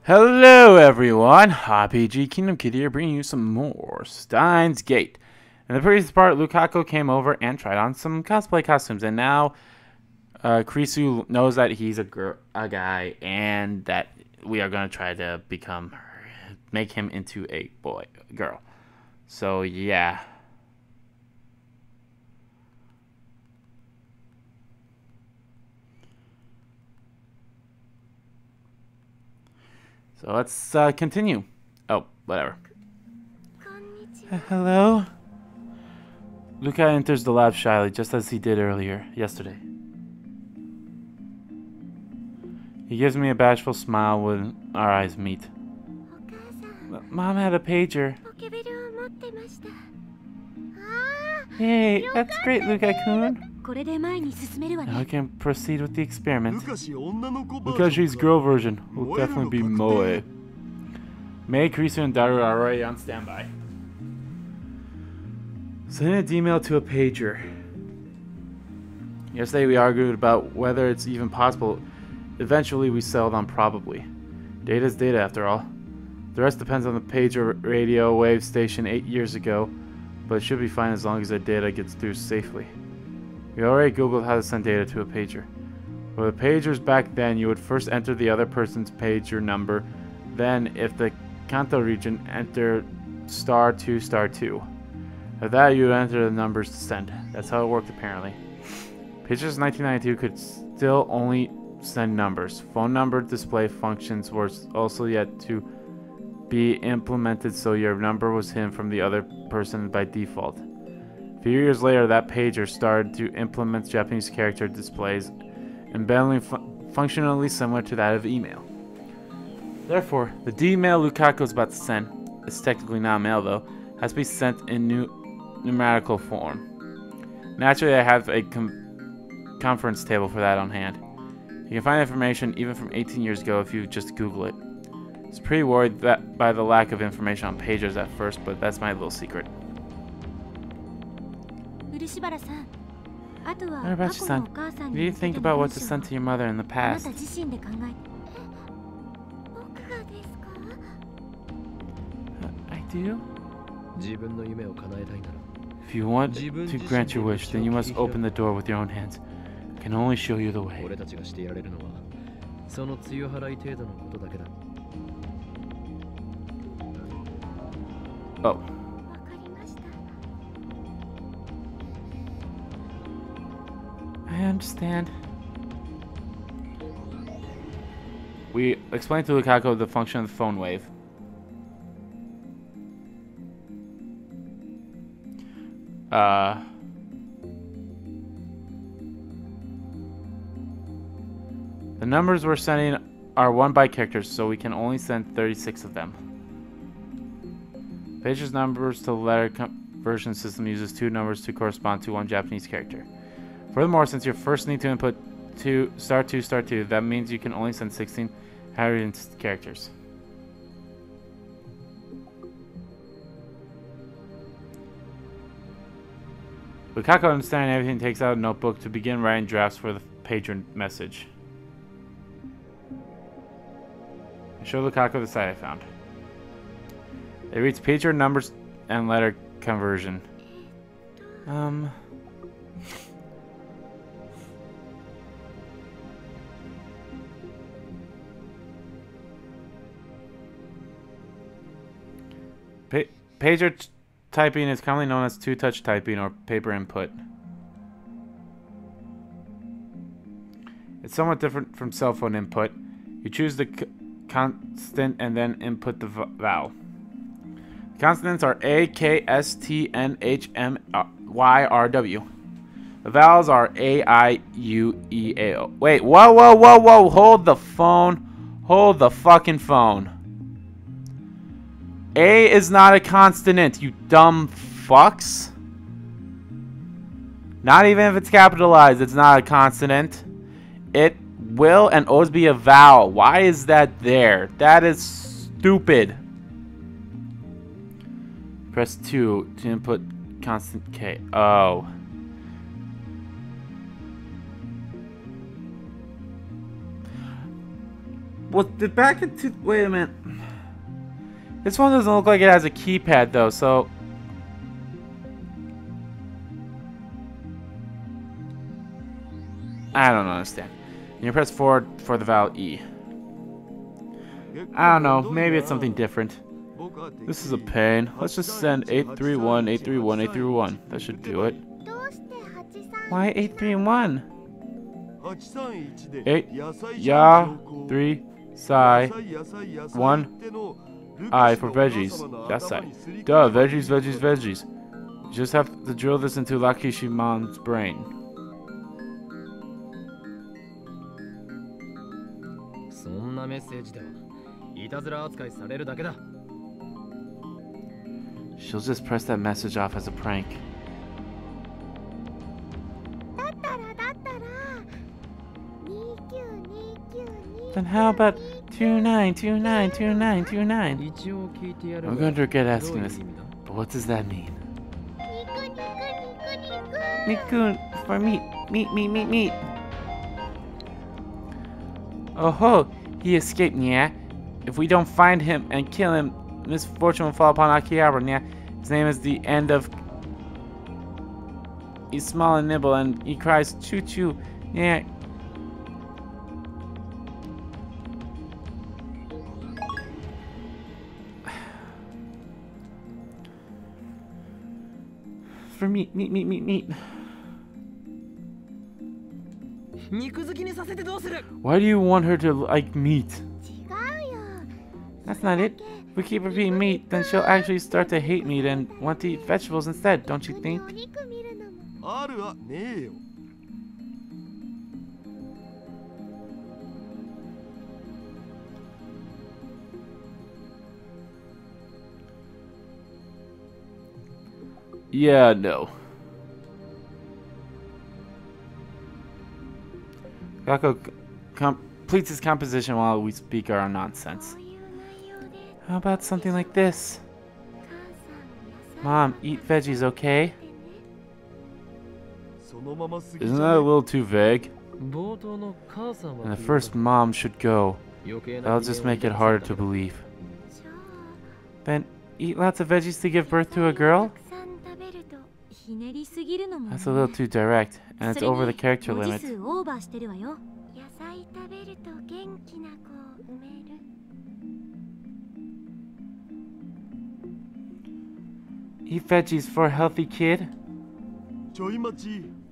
Hello everyone, RPG Kingdom Kid here bringing you some more Steins Gate. In the previous part, Lukaku came over and tried on some cosplay costumes, and now Krisu knows that he's a guy, and that we are going to try to make him into a girl. So yeah. So let's continue. Oh, whatever. Hello? Luca enters the lab shyly, just as he did yesterday. He gives me a bashful smile when our eyes meet. Mom had a pager. Hey, that's great, Luka-kun. Now I can proceed with the experiment. Lukashi's girl version will definitely be Moe. Mei, Krisu, and Daru are already on standby. Sending an email to a pager. Yesterday we argued about whether it's even possible. Eventually we settled on probably. Data's data after all. The rest depends on the pager radio wave station 8 years ago, but it should be fine as long as the data gets through safely. We already googled how to send data to a pager. With pagers back then, you would first enter the other person's pager number, then, if the Kanto region, enter *2 *2. After that, you would enter the numbers to send. That's how it worked apparently. Pagers 1992 could still only send numbers. Phone number display functions were also yet to be implemented, so your number was hidden from the other person by default. A few years later, that pager started to implement Japanese character displays, embedding functionally similar to that of email. Therefore, the D-mail Lukaku is about to send, it's technically not mail though, has to be sent in numerical form. Naturally, I have a conference table for that on hand. You can find information even from 18 years ago if you just Google it. I was pretty worried by the lack of information on pagers at first, but that's my little secret. What about your son? What do you think about what to send to your mother in the past? I do? If you want to grant your wish, then you must open the door with your own hands. I can only show you the way. Oh. I understand. We explained to Lukaku the function of the phone wave. The numbers we're sending are 1-byte characters, so we can only send 36 of them. Pager's numbers to the letter conversion system uses 2 numbers to correspond to 1 Japanese character. Furthermore, since you first need to input *2 *2, that means you can only send 16 handwritten characters. Lukaku, understanding everything, takes out a notebook to begin writing drafts for the pager message. I show Lukaku the site I found. It reads pager numbers and letter conversion. Pager typing is commonly known as two-touch typing or paper input. It's somewhat different from cell phone input. You choose the constant and then input the vowel. The consonants are A, K, S, T, N, H, M, Y, R, W. The vowels are A, I, U, E, A, O. Wait, whoa, hold the phone. Hold the fucking phone. A is not a consonant, you dumb fucks. Not even if it's capitalized, it's not a consonant. It will and always be a vowel. Why is that there? That is stupid. Press 2 to input constant K. Oh. the back into... Wait a minute. This one doesn't look like it has a keypad, though, so... I don't understand. You press forward for the vowel E. I don't know. Maybe it's something different. This is a pain. Let's just send 831, 831, 831. That should do it. Why 831? 8 ya 3 sai 1 I for veggies. Yasai. Duh, veggies, veggies, veggies. You just have to drill this into Lakishiman's brain. She'll just press that message off as a prank. Then how about 29292929? I'm going to regret asking this, but what does that mean? Nikun for meat. Meat. Oh ho, he escaped, yeah. If we don't find him and kill him, misfortune will fall upon Akihabara, yeah. His name is the end of... He's small and nimble and he cries choo choo, yeah. For meat. Why do you want her to like meat? That's not it. If we keep repeating meat, then she'll actually start to hate meat and want to eat vegetables instead, don't you think? Yeah, no. Gakko completes his composition while we speak our nonsense. How about something like this? Mom, eat veggies, okay? Isn't that a little too vague? And the first mom should go. That'll just make it harder to believe. Then eat lots of veggies to give birth to a girl? That's a little too direct, and it's over the character limit. Eat veggies for a healthy kid?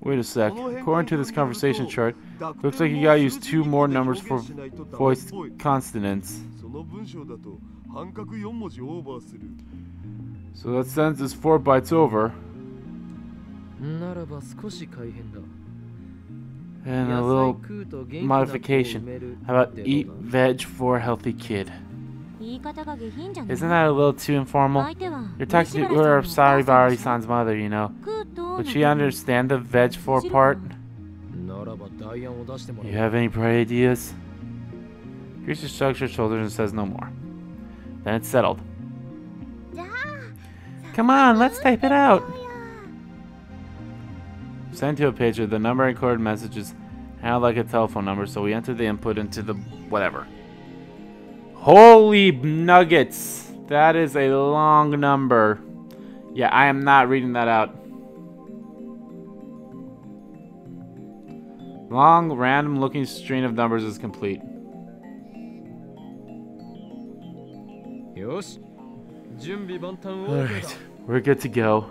Wait a sec. According to this conversation chart, looks like you gotta use 2 more numbers for voiced consonants. So that sentence is 4 bytes over. And a little modification. How about eat veg for a healthy kid? Isn't that a little too informal? You're talking to Saribari-san's mother, you know. Would she understand the veg for part? You have any bright ideas? Greaser shrugs her shoulders and says no more. Then it's settled. Come on, let's type it out. Sent to a pager, the number encoded message is handled like a telephone number, so we enter the input into the whatever. Holy nuggets! That is a long number. Yeah, I am not reading that out. Long, random looking string of numbers is complete. Alright, we're good to go.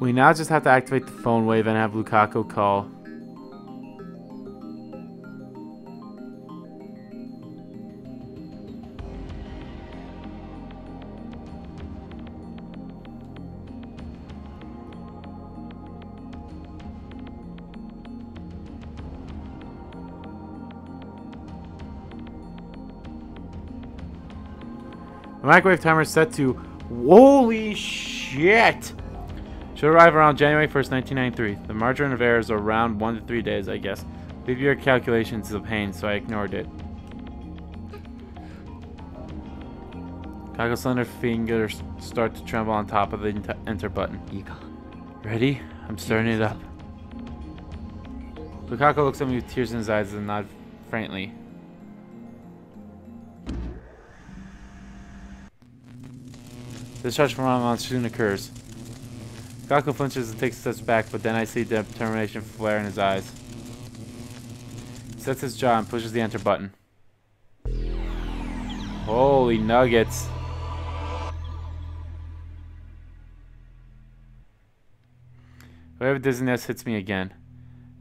We now just have to activate the phone wave and have Lukaku call. The microwave timer is set to... Holy shit! Should arrive around January 1st, 1993. The margin of error is around 1 to 3 days, I guess. Leave your calculations a pain, so I ignored it. Kako's slender fingers start to tremble on top of the enter button. Ready? I'm starting it up. Lukaku looks at me with tears in his eyes and nods faintly. Discharge from Ramon soon occurs. Lukaku flinches and takes steps back, but then I see determination flare in his eyes. He sets his jaw and pushes the enter button. Holy nuggets. A wave of dizziness hits me again.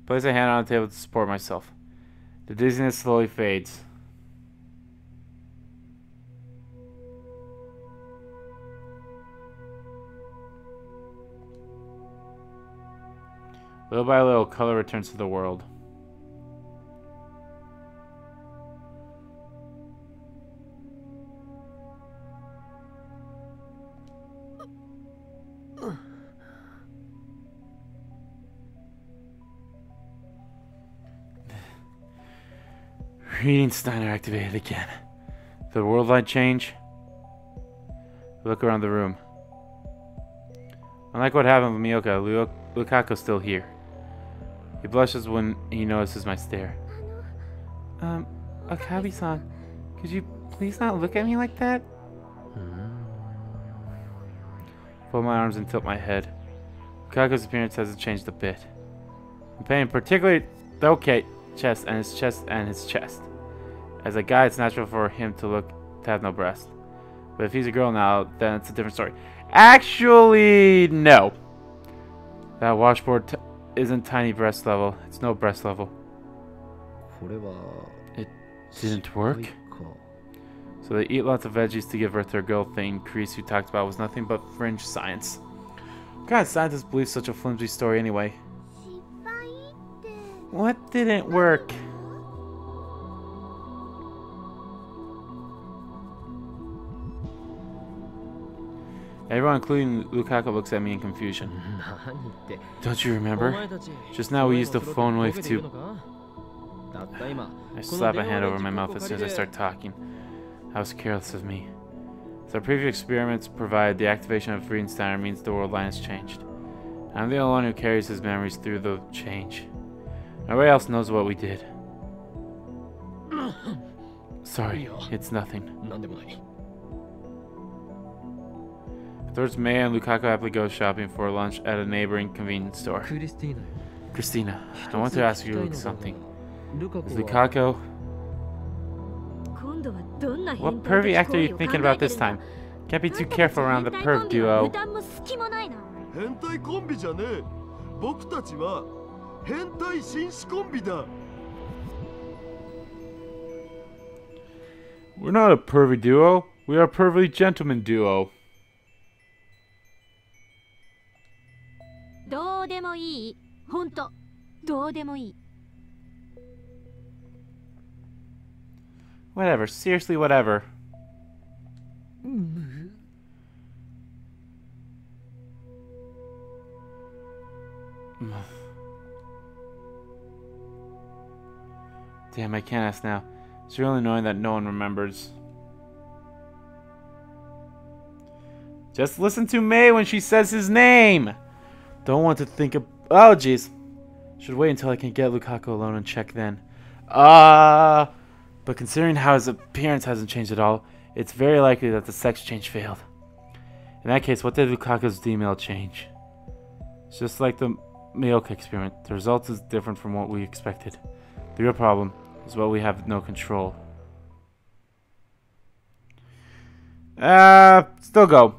I place a hand on the table to support myself. The dizziness slowly fades. Little by little, color returns to the world. Reading Steiner activated again. Did the world light change? I look around the room. Unlike what happened with Miyoka, Lukaku's still here. He blushes when he notices my stare. Akabi-san, could you please not look at me like that? Fold my arms and tilt my head. Lukaku's appearance hasn't changed a bit. I'm paying particularly chest and his chest and his chest. As a guy, it's natural for him to have no breast. But if he's a girl now, then it's a different story. Actually, no. That washboard isn't tiny breast level. It's no breast level. It didn't work? So they eat lots of veggies to give birth to a girl thing Feris who talked about was nothing but fringe science. What kind of scientists believe such a flimsy story anyway? What didn't work? Everyone, including Lukaku, looks at me in confusion. Don't you remember? Just now we used the phone wave too. I slap a hand over my mouth as soon as I start talking. That was careless of me. As our previous experiments provide, the activation of Friedensteiner means the world line has changed. I'm the only one who carries his memories through the change. Nobody else knows what we did. Sorry, it's nothing. Afterwards, Mei and Lukaku happily go shopping for lunch at a neighboring convenience store. Christina, I want to ask you something. Is Lukaku... What pervy actor are you thinking about this time? Can't be too careful around the perv duo. We're not a pervy duo. We are a pervy gentleman duo. Whatever, seriously, whatever. Damn, I can't ask now. It's really annoying that no one remembers. Just listen to Mei when she says his name! Don't want to think of... Oh, jeez. Should wait until I can get Lukaku alone and check then. But considering how his appearance hasn't changed at all, it's very likely that the sex change failed. In that case, what did Lukaku's D-mail change? It's just like the Miyoka experiment. The result is different from what we expected. The real problem is what we have no control. Still go.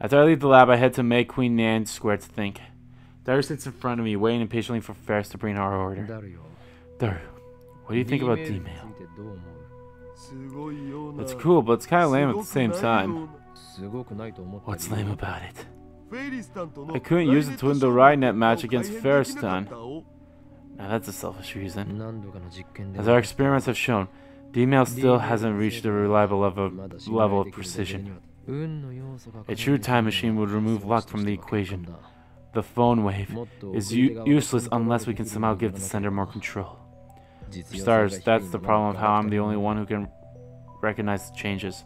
After I leave the lab, I head to Mei Queen Nan Square to think. Daru sits in front of me, waiting impatiently for Feris to bring our order. Daru, what do you think about D-mail? It's cool, but it's kind of lame at the same time. What's lame about it? I couldn't use it to win the Ride-Net match against Feristan. Now that's a selfish reason. As our experiments have shown, D-mail still hasn't reached a reliable level of precision. A true time machine would remove luck from the equation. The phone wave is useless unless we can somehow give the sender more control. For starters, that's the problem of how I'm the only one who can recognize the changes.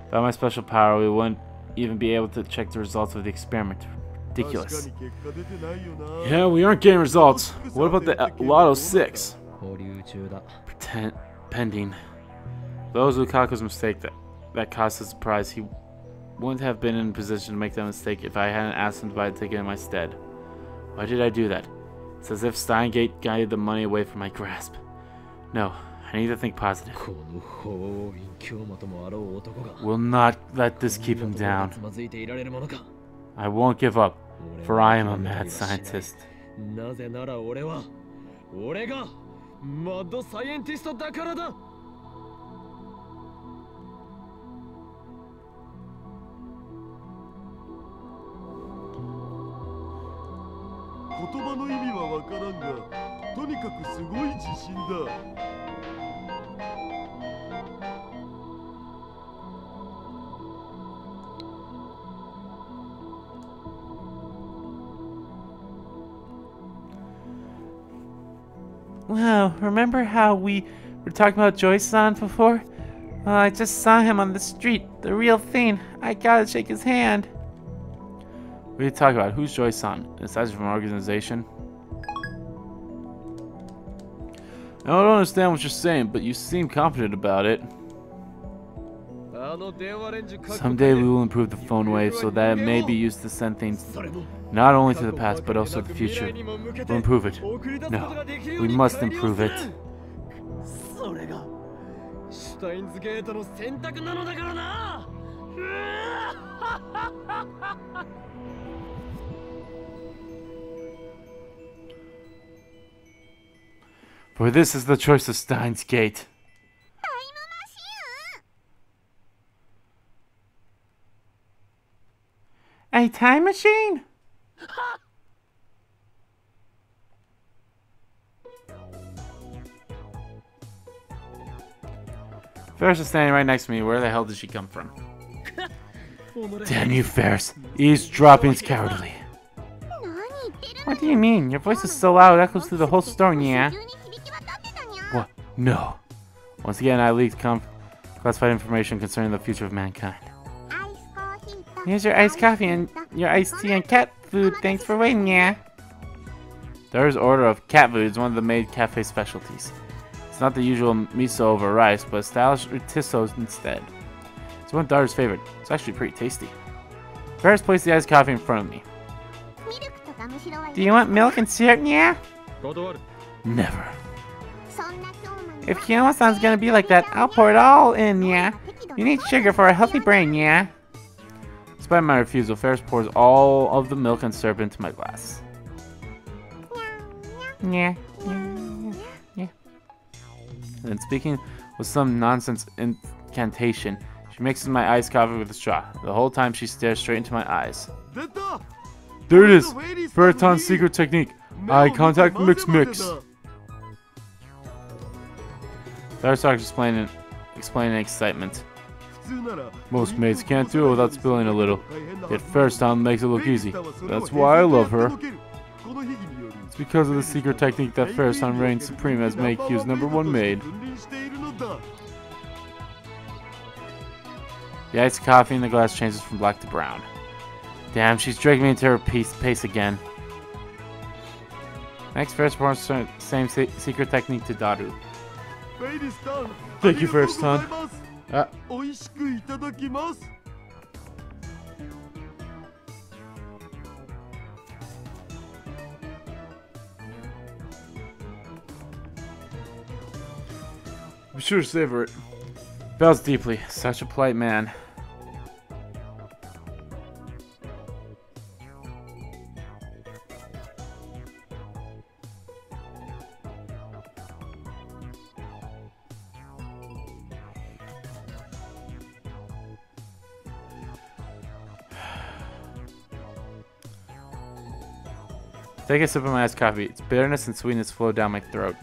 Without my special power, we wouldn't even be able to check the results of the experiment. ridiculous. Yeah, we aren't getting results. What about the Lotto 6? Pending. Those Lukaku's mistake that caused us surprise. He wouldn't have been in a position to make that mistake if I hadn't asked him to buy the ticket in my stead. Why did I do that? It's as if Steingate guided the money away from my grasp. No, I need to think positive. Will not let this keep him down. I won't give up, for I am a mad scientist. 言葉の意味はわからんが、とにかくすごい自信だ。Wow, remember how we were talking about Joy-san before? Well, I just saw him on the street, the real thing. I gotta shake his hand. What are you talking about? Who's Joy-san? Is that from an organization? I don't understand what you're saying, but you seem confident about it. Someday we will improve the phone wave so that it may be used to send things not only to the past but also to the future. We'll improve it. No, we must improve it. Steins Gate の選択なのだからな。For this is the choice of Steins Gate. A time machine? Feris is standing right next to me. Where the hell did she come from? Damn you, Feris. Eavesdropping's cowardly. What do you mean? Your voice is so loud it echoes through the whole store, yeah? What? No. Once again, I leaked classified information concerning the future of mankind. Here's your iced coffee and your iced tea and cat food. Thanks for waiting, yeah? There's order of cat food is one of the maid cafe specialties. It's not the usual miso over rice, but stylish rotissos instead. It's one of Daughter's favorite. It's actually pretty tasty. Feris placed the iced coffee in front of me. Do you want milk and syrup, yeah? Never. If Kiyama-san's gonna be like that, I'll pour it all in, yeah? You need sugar for a healthy brain, yeah? Despite my refusal, Feris pours all of the milk and syrup into my glass. Yeah. And speaking with some nonsense incantation, she mixes my iced coffee with a straw. The whole time she stares straight into my eyes. There it is! Feriton's secret technique. Eye contact mix. Feris starts explaining excitement. Most maids can't do it without spilling a little. Yet Feriton makes it look easy. That's why I love her. It's because of the secret technique that Feriton reigns supreme as Meikyu's #1 maid. The iced coffee in the glass changes from black to brown. Damn, she's dragging me into her pace again. Next, Feris performs the same secret technique to Daru. Thank you, Feriton. Be sure to savor it. Bows deeply. Such a polite man. Take a sip of my iced coffee. Its bitterness and sweetness flow down my throat.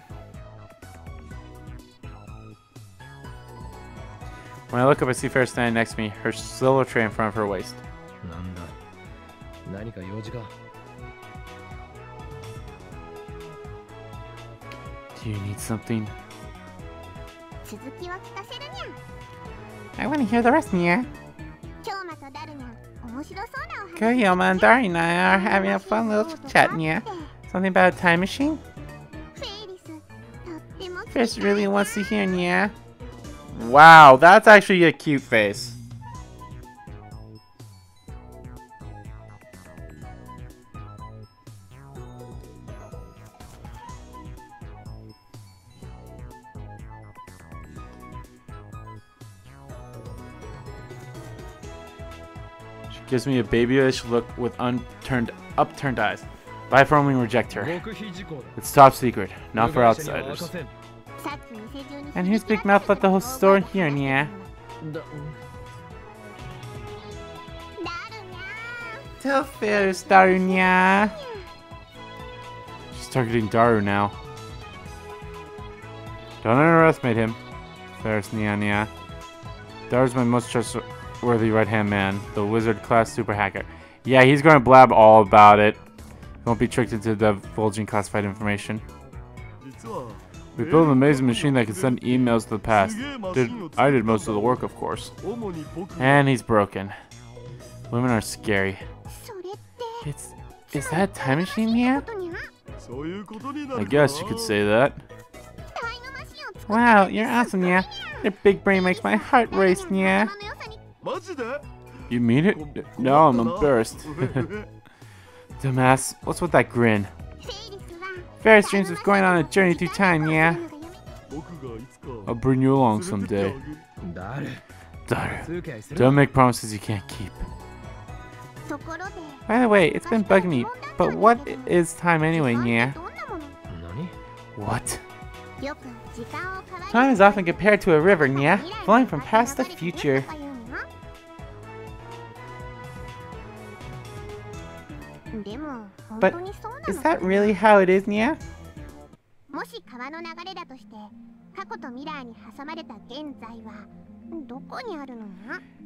When I look up, I see Feris standing next to me, her silver tray in front of her waist. Do you need something? I want to hear the rest, Nia. Koyoma and Dari and I are having a fun little chat, yeah? Something about a time machine? Feris really wants to hear, yeah? Wow, that's actually a cute face. Gives me a babyish look with upturned eyes. But I firmly reject her. It's top secret, not for outsiders. And whose big mouth let the whole store hear, yeah? Tell Feris, Daru, yeah? She's targeting Daru now. Don't underestimate him, Feris, yeah. Daru's my most trustworthy right-hand man, the wizard-class super hacker. Yeah, he's going to blab all about it. He won't be tricked into divulging classified information. We built an amazing machine that can send emails to the past. I did most of the work, of course. And he's broken. Women are scary. Is that a time machine here? I guess you could say that. Wow, you're awesome, yeah. Your big brain makes my heart race, yeah. You mean it? No, I'm embarrassed. Dumbass, what's with that grin? Feris dreams of going on a journey through time, yeah? I'll bring you along someday. Daru, don't make promises you can't keep. By the way, it's been bugging me, but what is time anyway, yeah? What? Time is often compared to a river, yeah? Flowing from past to future. But is that really how it is, Nya?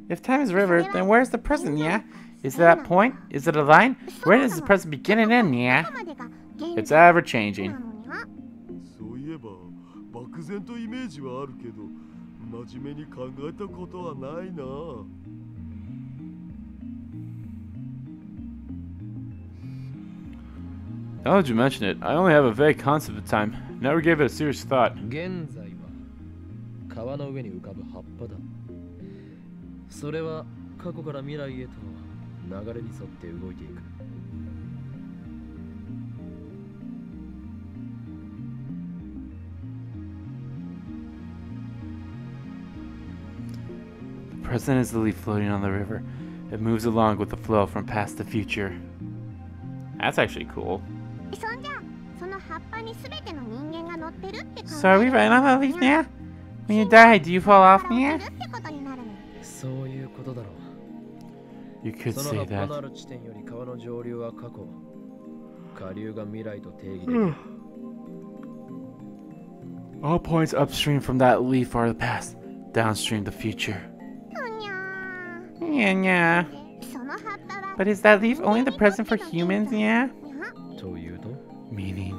If time is a river, then where's the present, Nya? Is it that point? Is it a line? Where does the present begin and end, Nya? It's ever changing. Now that you mention it, I only have a vague concept of time. Never gave it a serious thought. The present is the leaf floating on the river. It moves along with the flow from past to future. That's actually cool. So are we right on that leaf now? When you die, do you fall off now? You could say that. All points upstream from that leaf are the past, downstream the future. Yeah. But is that leaf only the present for humans, yeah? Meaning?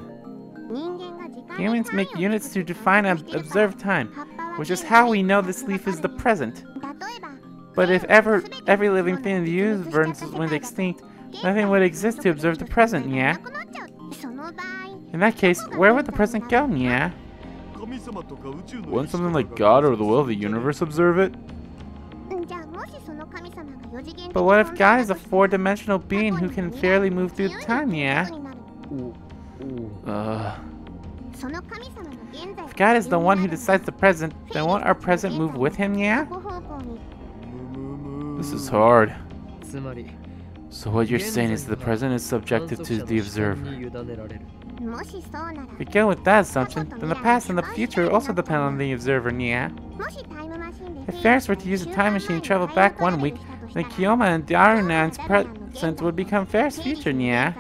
Humans make units to define and observe time, which is how we know this leaf is the present. But if every living thing in the universe went extinct, nothing would exist to observe the present, yeah? In that case, where would the present go, yeah? Wouldn't something like God or the will of the universe observe it? But what if God is a four-dimensional being who can fairly move through time, yeah? If God is the one who decides the present, then won't our present move with him, yeah? This is hard. So what you're saying is the present is subjective to the observer. If we go with that assumption, then the past and the future also depend on the observer, yeah? If Feris were to use a time machine to travel back 1 week, then Kiyoma and Darunan's present would become Feris' future, yeah?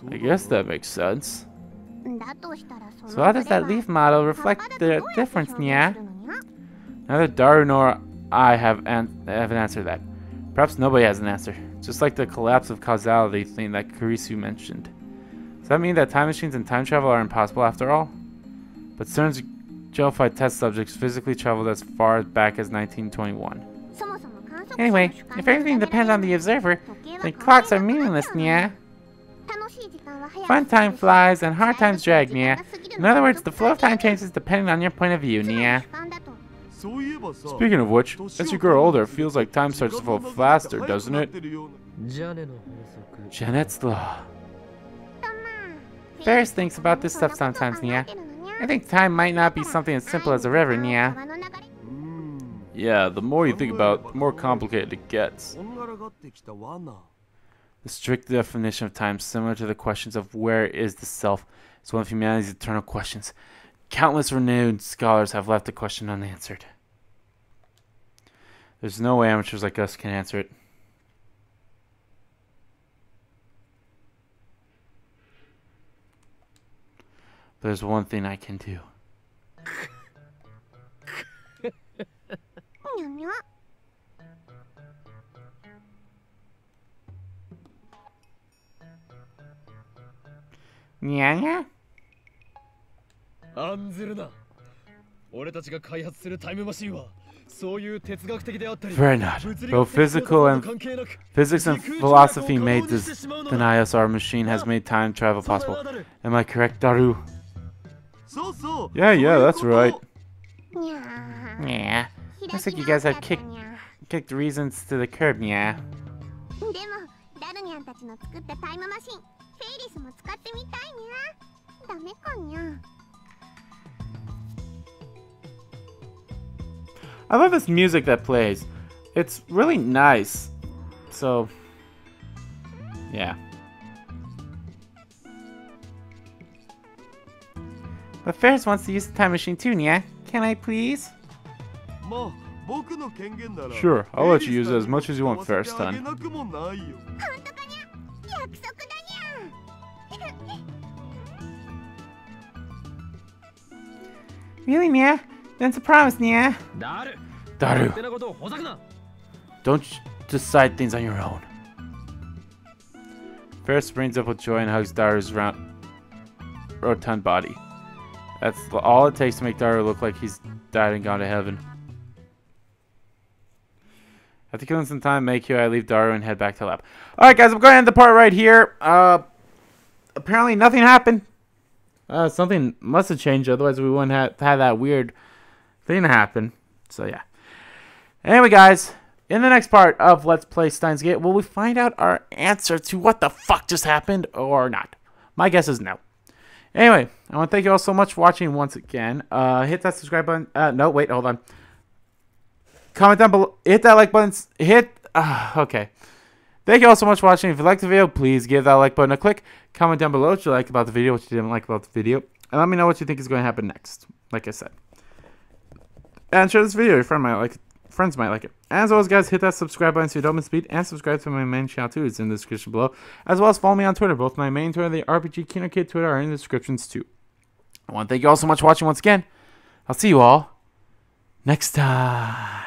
I guess that makes sense. So how does that leaf model reflect the difference, yeah? Neither Daru nor I have an answer to that. Perhaps nobody has an answer. Just like the collapse of causality thing that Kurisu mentioned. Does that mean that time machines and time travel are impossible after all? But CERN's Jellified test subjects physically traveled as far back as 1921. Anyway, if everything depends on the observer, then clocks are meaningless, nya. Fun time flies and hard times drag, nya. In other words, the flow of time changes depending on your point of view, nya. Speaking of which, as you grow older, it feels like time starts to flow faster, doesn't it? Janet's law. Feris thinks about this stuff sometimes, nya. I think time might not be something as simple as a river, nya. Yeah, the more you think about it, the more complicated it gets. The strict definition of time, similar to the questions of where is the self, is one of humanity's eternal questions. Countless renowned scholars have left the question unanswered. There's no way amateurs like us can answer it. There's one thing I can do. Nya? Very not. Both physics and philosophy made this deny us our machine has made time travel possible. Am I correct, Daru? Yeah, that's right. Yeah. Looks like you guys have kicked reasons to the curb, nya. I love this music that plays. It's really nice. So, yeah. But Feris wants to use the time machine too, nya. Can I please? Sure, I'll let you use it as much as you want, Feris-tan. Really, nya? Then it's a promise, nya. Daru, don't decide things on your own. Feris springs up with joy and hugs Daru's rotund body. That's all it takes to make Daru look like he's died and gone to heaven. After killing some time, I leave Daru and head back to the lab. Alright guys, I'm going to end the part right here. Apparently nothing happened. Something must have changed, otherwise we wouldn't have had that weird thing happen. So yeah. Anyway guys, in the next part of Let's Play Steins Gate, will we find out our answer to what the fuck just happened or not? My guess is no. Anyway, I want to thank you all so much for watching once again. Hit that subscribe button. No, wait, hold on. Comment down below. Hit that like button. Okay. Thank you all so much for watching. If you liked the video, please give that like button a click. Comment down below what you liked about the video, what you didn't like about the video. And let me know what you think is going to happen next. Like I said. And share this video. Your friends might like it. As always, guys, hit that subscribe button so you don't miss a beat. And subscribe to my main channel too. It's in the description below. As well as follow me on Twitter. Both my main Twitter and the RPG Kino Kid Twitter are in the descriptions too. I want to thank you all so much for watching once again. I'll see you all next time.